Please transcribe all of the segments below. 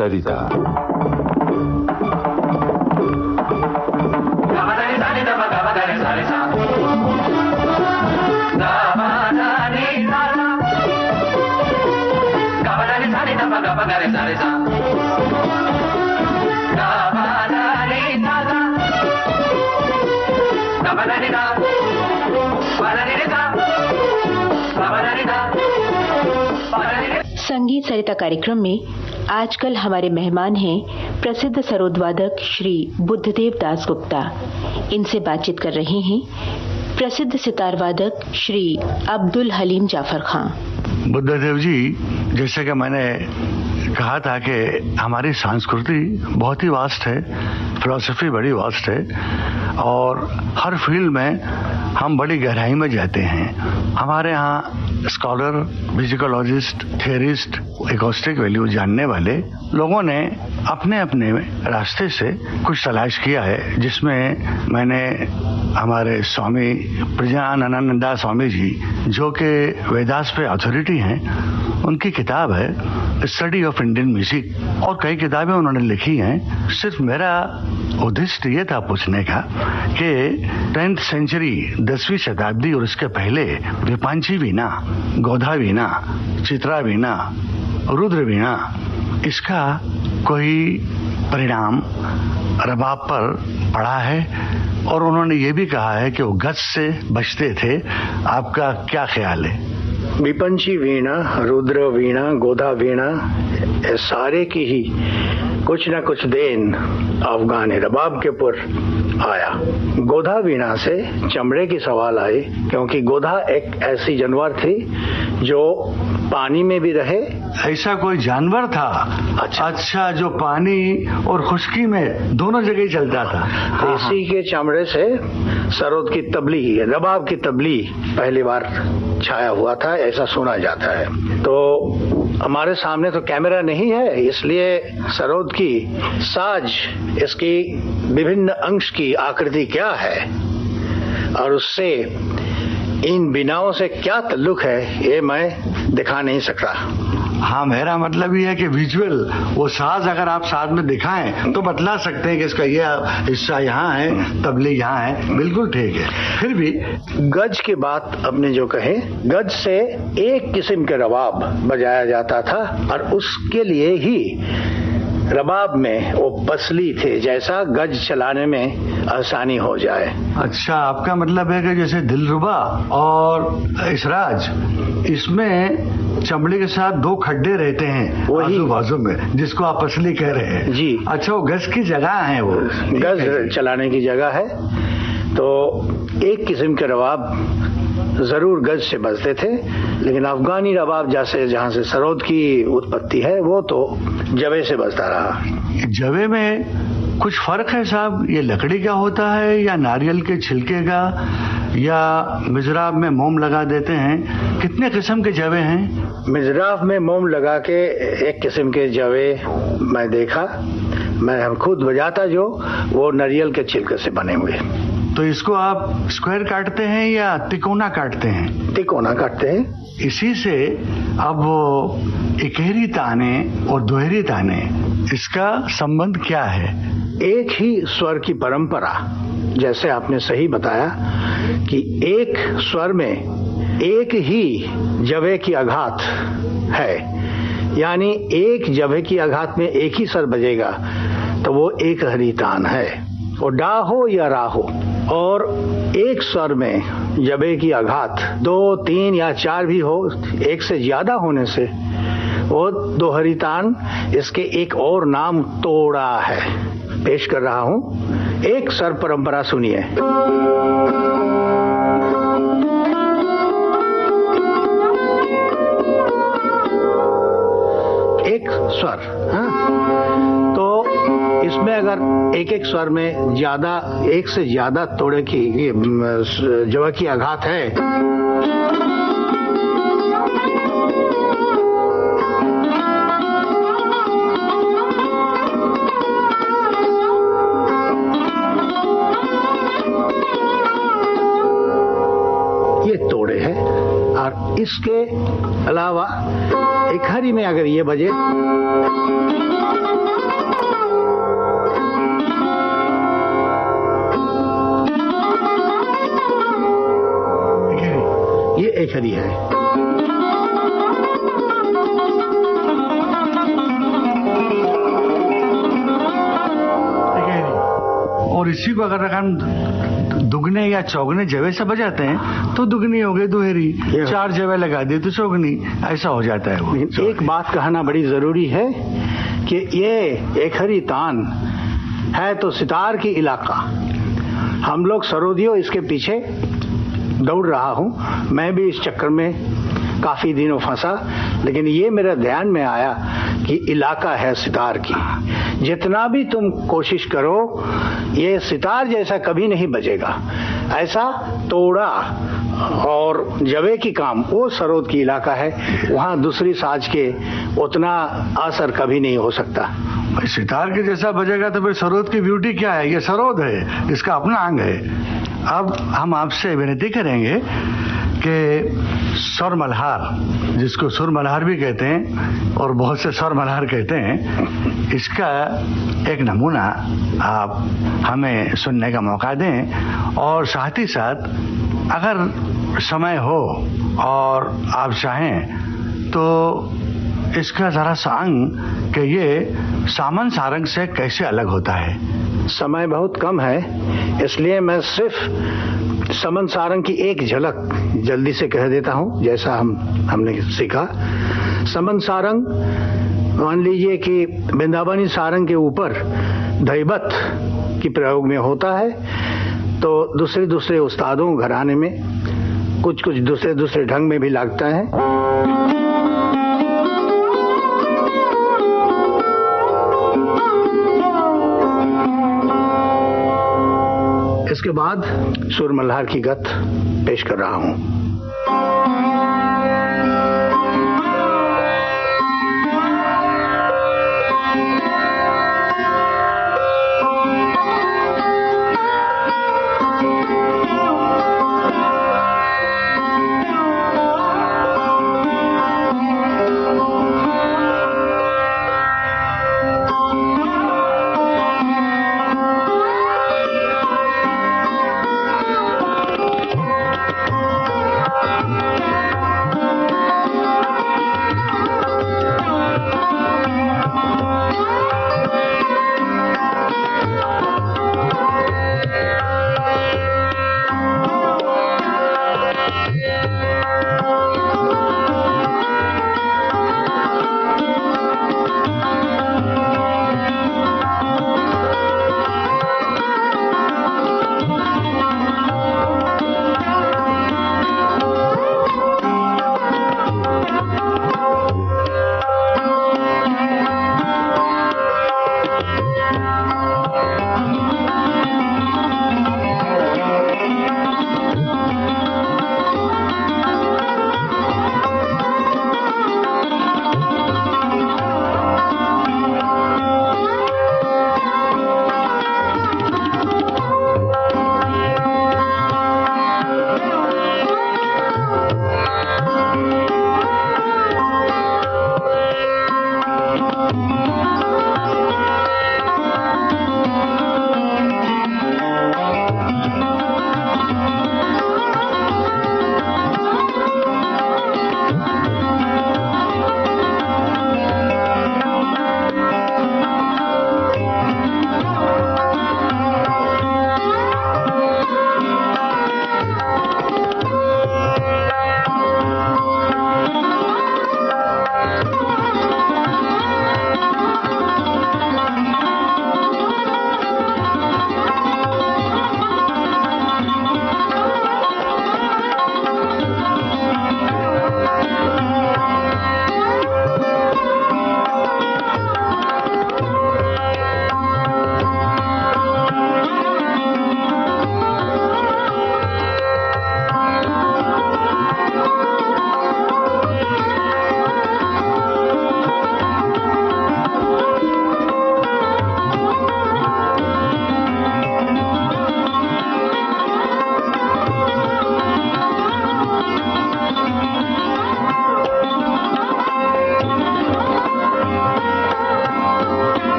सरिता। संगीत सरिता कार्यक्रम में आजकल हमारे मेहमान हैं प्रसिद्ध सरोद वादक श्री बुद्धदेव दास गुप्ता। इनसे बातचीत कर रहे हैं प्रसिद्ध सितार वादक श्री अब्दुल हलीम जाफर खां। बुद्धदेव जी, जैसे कि मैंने कहा था कि हमारी संस्कृति बहुत ही वास्ट है, फिलॉसफी बड़ी वास्ट है और हर फील्ड में हम बड़ी गहराई में जाते हैं। हमारे यहाँ स्कॉलर, म्यूजिकोलॉजिस्ट, थियरिस्ट, एकॉस्टिक वैल्यू जानने वाले लोगों ने अपने अपने रास्ते से कुछ तलाश किया है, जिसमें मैंने हमारे स्वामी प्रज्ञानानंदा स्वामी जी, जो कि वेदास पे अथॉरिटी हैं, उनकी किताब है स्टडी ऑफ इंडियन म्यूजिक, और कई किताबें उन्होंने लिखी हैं। सिर्फ मेरा उद्देश्य ये था पूछने का कि 10th सेंचुरी, 10वीं शताब्दी और उसके पहले विपांची वीणा, गोधा वीणा, चित्रा वीणा, रुद्र वीणा, इसका कोई परिणाम रबाब पर पड़ा है, और उन्होंने ये भी कहा है कि वो गज से बचते थे। आपका क्या ख्याल है? विपंची वीणा, रुद्र वीणा, गोधा वीणा, ये सारे की ही कुछ न कुछ देन अफगानी रबाब के ऊपर आया। गोधा वीणा से चमड़े की सवाल आई, क्योंकि गोधा एक ऐसी जानवर थी जो पानी में भी रहे। ऐसा कोई जानवर था? अच्छा, जो पानी और खुश्की में दोनों जगह चलता था। इसी के चमड़े से सरोद की तबली, रबाब की तबली पहली बार छाया हुआ था, ऐसा सुना जाता है। तो हमारे सामने तो कैमरा नहीं है, इसलिए सरोद की साज, इसकी विभिन्न अंश की आकृति क्या है और उससे इन बिनाओं से क्या ताल्लुक है, ये मैं दिखा नहीं सकता। हाँ, मेरा मतलब ये है कि विजुअल वो साज अगर आप साथ में दिखाएं तो बतला सकते हैं कि इसका ये हिस्सा यहाँ है, तबली यहाँ है। बिल्कुल ठीक है। फिर भी गज की बात अपने जो कहे, गज से एक किस्म के रबाब बजाया जाता था और उसके लिए ही रबाब में वो पसली थे, जैसा गज चलाने में आसानी हो जाए। अच्छा, आपका मतलब है कि जैसे दिलरुबा और इसराज, इसमें चमड़े के साथ दो खड्डे रहते हैं आजू बाजू में, जिसको आप पसली कह रहे हैं जी। अच्छा, वो गज की जगह है, वो गज चलाने की जगह है। तो एक किस्म के रबाब जरूर गज से बजते थे, लेकिन अफगानी रबाब जैसे जहाँ से सरोद की उत्पत्ति है, वो तो जवे से बजता रहा। जवे में कुछ फर्क है साहब? ये लकड़ी का होता है या नारियल के छिलके का, या मिजराब में मोम लगा देते हैं? कितने किस्म के जवे हैं? मिजराब में मोम लगा के एक किस्म के जवे मैं देखा, मैं खुद बजाता जो, वो नारियल के छिलके से बने हुए। तो इसको आप स्क्वायर काटते हैं या तिकोना काटते हैं? तिकोना काटते हैं। इसी से अब इकहरी ताने और दोहरी ताने, इसका संबंध क्या है? एक ही स्वर की परंपरा, जैसे आपने सही बताया कि एक स्वर में एक ही जवे की आघात है, यानी एक जवे की आघात में एक ही स्वर बजेगा, तो वो एक हरी तान है। वो डा हो या रा हो, और एक स्वर में जबे की आघात 2, 3 या 4 भी हो, एक से ज्यादा होने से वो दोहरी तान। इसके एक और नाम तोड़ा है। पेश कर रहा हूं, एक स्वर परंपरा सुनिए। एक स्वर, तो इसमें अगर एक एक स्वर में ज्यादा, एक से ज्यादा तोड़े की जवा की आघात है, ये तोड़े हैं। और इसके अलावा एक हरी में अगर ये बजे, एक हरी है। और इसी को अगर हम दुगने या चौगने जवे से बजाते हैं तो दुगनी हो गई दुहेरी, 4 जवे लगा दिए तो चौगनी, ऐसा हो जाता है वो। एक बात कहना बड़ी जरूरी है कि ये एक हरी तान है तो सितार की इलाका। हम लोग सरोदियों इसके पीछे दौड़ रहा हूं, मैं भी इस चक्कर में काफी दिनों फंसा, लेकिन ये मेरे ध्यान में आया कि इलाका है सितार की। जितना भी तुम कोशिश करो ये सितार जैसा कभी नहीं बजेगा। ऐसा तोड़ा और जवे की काम वो सरोद की इलाका है, वहां दूसरी साज के उतना असर कभी नहीं हो सकता। भाई सितार के जैसा बजेगा तो फिर सरोद की ब्यूटी क्या है? ये सरोद है, इसका अपना अंग है। अब हम आपसे विनती करेंगे कि स्वर मल्हार, जिसको सुर मल्हार भी कहते हैं और बहुत से स्वर मल्हार कहते हैं, इसका एक नमूना आप हमें सुनने का मौका दें। और साथ ही साथ अगर समय हो और आप चाहें तो इसका जरा सा अंग कि ये सामन सारंग से कैसे अलग होता है। समय बहुत कम है, इसलिए मैं सिर्फ समन सारंग की एक झलक जल्दी से कह देता हूं, जैसा हमने सीखा। समन सारंग मान लीजिए कि वृंदावनी सारंग के ऊपर दैवत की प्रयोग में होता है, तो दूसरे दूसरे उस्तादों घराने में कुछ कुछ दूसरे दूसरे ढंग में भी लगता है। इसके बाद सुर मल्हार की गत पेश कर रहा हूं।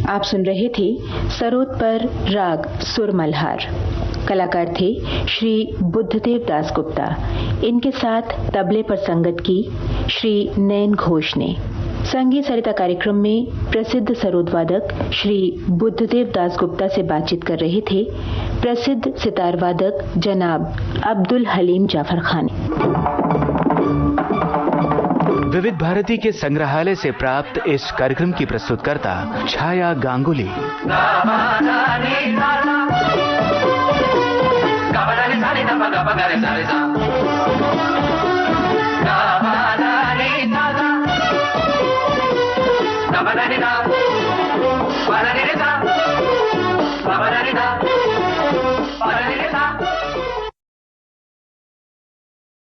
आप सुन रहे थे सरोद पर राग सुर मल्हार। कलाकार थे श्री बुद्धदेव दासगुप्ता। इनके साथ तबले पर संगत की श्री नयन घोष ने। संगीत सरिता कार्यक्रम में प्रसिद्ध सरोद वादक श्री बुद्धदेव दासगुप्ता से बातचीत कर रहे थे प्रसिद्ध सितार वादक जनाब अब्दुल हलीम जाफर खान। विविध भारती के संग्रहालय से प्राप्त इस कार्यक्रम की प्रस्तुतकर्ता छाया गांगुली।